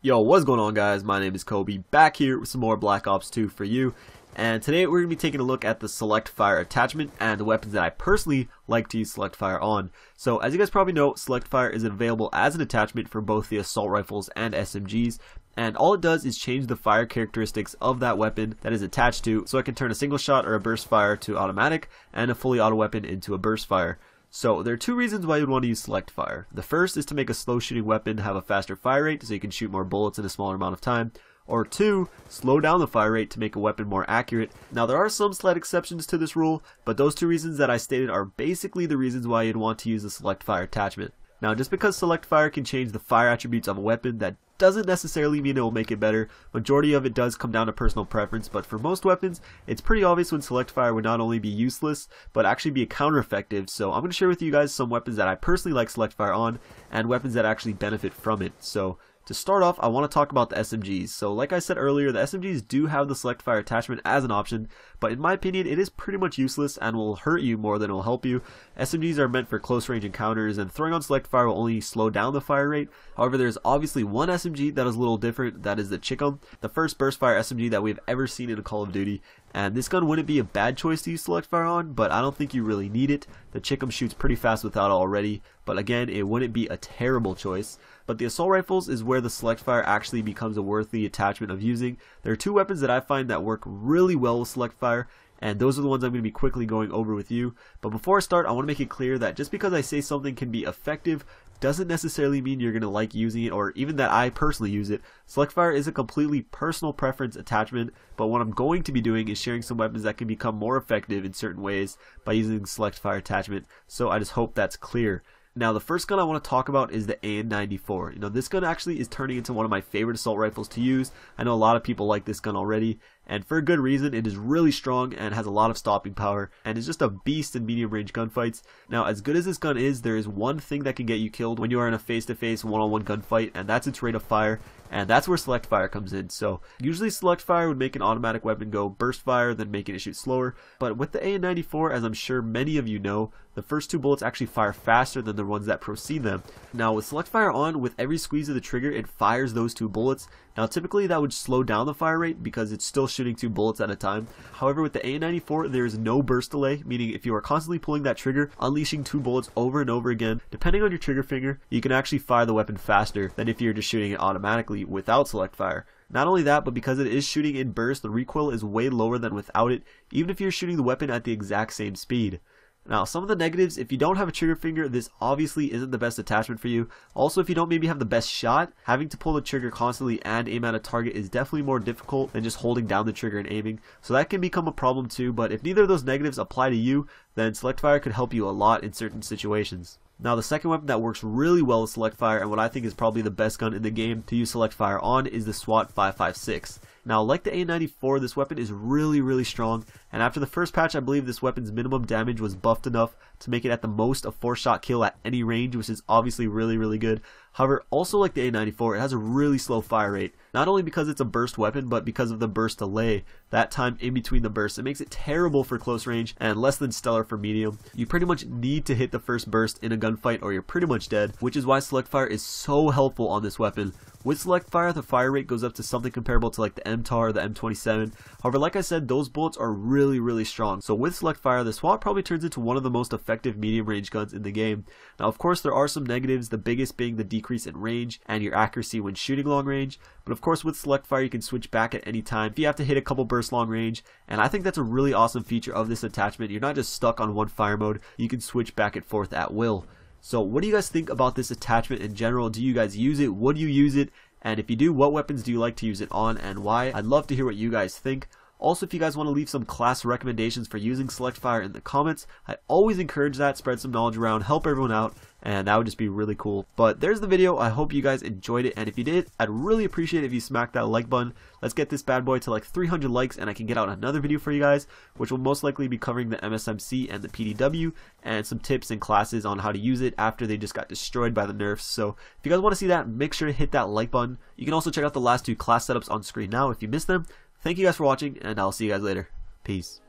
Yo, what's going on, guys? My name is Kobe, back here with some more Black Ops 2 for you. And today we're going to be taking a look at the Select Fire attachment and the weapons that I personally like to use Select Fire on. So as you guys probably know, Select Fire is available as an attachment for both the assault rifles and SMGs. And all it does is change the fire characteristics of that weapon that is attached to, so it can turn a single shot or a burst fire to automatic and a fully auto weapon into a burst fire. So there are two reasons why you'd want to use Select Fire. The first is to make a slow shooting weapon have a faster fire rate so you can shoot more bullets in a smaller amount of time. Or two, slow down the fire rate to make a weapon more accurate. Now there are some slight exceptions to this rule, but those two reasons that I stated are basically the reasons why you'd want to use the Select Fire attachment. Now just because Select Fire can change the fire attributes of a weapon, that doesn't necessarily mean it will make it better. Majority of it does come down to personal preference, but for most weapons, it's pretty obvious when Select Fire would not only be useless, but actually be a counter effective. So I'm going to share with you guys some weapons that I personally like Select Fire on, and weapons that actually benefit from it. So to start off, I want to talk about the SMGs. So like I said earlier, the SMGs do have the Select Fire attachment as an option, but in my opinion, it is pretty much useless and will hurt you more than it will help you. SMGs are meant for close range encounters, and throwing on Select Fire will only slow down the fire rate. However, there's obviously one SMG that is a little different, that is the Chicom, the first burst fire SMG that we've ever seen in a Call of Duty. And this gun wouldn't be a bad choice to use Select Fire on, but I don't think you really need it. The Chicom shoots pretty fast without it already, but again, it wouldn't be a terrible choice. But the assault rifles is where the Select Fire actually becomes a worthy attachment of using. There are two weapons that I find that work really well with Select Fire, and those are the ones I'm going to be quickly going over with you. But before I start, I want to make it clear that just because I say something can be effective doesn't necessarily mean you're going to like using it, or even that I personally use it. Select Fire is a completely personal preference attachment, but what I'm going to be doing is sharing some weapons that can become more effective in certain ways by using the Select Fire attachment, so I just hope that's clear. Now the first gun I want to talk about is the AN-94. You know, this gun actually is turning into one of my favorite assault rifles to use. I know a lot of people like this gun already, and for a good reason. It is really strong and has a lot of stopping power, and is just a beast in medium range gunfights. Now as good as this gun is, there is one thing that can get you killed when you are in a face-to-face one-on-one gunfight, and that's its rate of fire. And that's where Select Fire comes in. So usually Select Fire would make an automatic weapon go burst fire, then making it shoot slower. But with the AN-94, as I'm sure many of you know, the first two bullets actually fire faster than the ones that precede them. Now with Select Fire on, with every squeeze of the trigger, it fires those two bullets. Now typically that would slow down the fire rate because it's still shooting two bullets at a time. However, with the AN-94, there is no burst delay, meaning if you are constantly pulling that trigger, unleashing two bullets over and over again, depending on your trigger finger, you can actually fire the weapon faster than if you're just shooting it automatically without Select Fire. Not only that, but because it is shooting in burst, the recoil is way lower than without it, even if you're shooting the weapon at the exact same speed. Now, some of the negatives: if you don't have a trigger finger, this obviously isn't the best attachment for you. Also, if you don't maybe have the best shot, having to pull the trigger constantly and aim at a target is definitely more difficult than just holding down the trigger and aiming. So that can become a problem too, but if neither of those negatives apply to you, then Select Fire could help you a lot in certain situations. Now the second weapon that works really well with Select Fire, and what I think is probably the best gun in the game to use Select Fire on, is the SWAT 5.56. Now like the AN-94, this weapon is really strong, and after the first patch I believe this weapon's minimum damage was buffed enough to make it at the most a 4-shot kill at any range, which is obviously really good. However, also like the AN-94, it has a really slow fire rate, not only because it's a burst weapon, but because of the burst delay, that time in between the bursts. It makes it terrible for close range and less than stellar for medium. You pretty much need to hit the first burst in a gunfight or you're pretty much dead, which is why Select Fire is so helpful on this weapon. With Select Fire, the fire rate goes up to something comparable to like the MTAR or the M27. However, like I said, those bullets are really strong. So with Select Fire, the SWAT probably turns into one of the most effective medium range guns in the game. Now of course there are some negatives, the biggest being the decrease in range and your accuracy when shooting long range. But of course with Select Fire you can switch back at any time if you have to hit a couple bursts long range, and I think that's a really awesome feature of this attachment. You're not just stuck on one fire mode, you can switch back and forth at will. So what do you guys think about this attachment in general? Do you guys use it? Would you use it? And if you do, what weapons do you like to use it on and why? I'd love to hear what you guys think. Also, if you guys want to leave some class recommendations for using Select Fire in the comments, I always encourage that. Spread some knowledge around, help everyone out, and that would just be really cool. But there's the video. I hope you guys enjoyed it, and if you did, I'd really appreciate it if you smack that like button. Let's get this bad boy to like 300 likes, and I can get out another video for you guys, which will most likely be covering the MSMC and the PDW, and some tips and classes on how to use it after they just got destroyed by the nerfs. So if you guys want to see that, make sure to hit that like button. You can also check out the last two class setups on screen now if you missed them. Thank you guys for watching, and I'll see you guys later. Peace.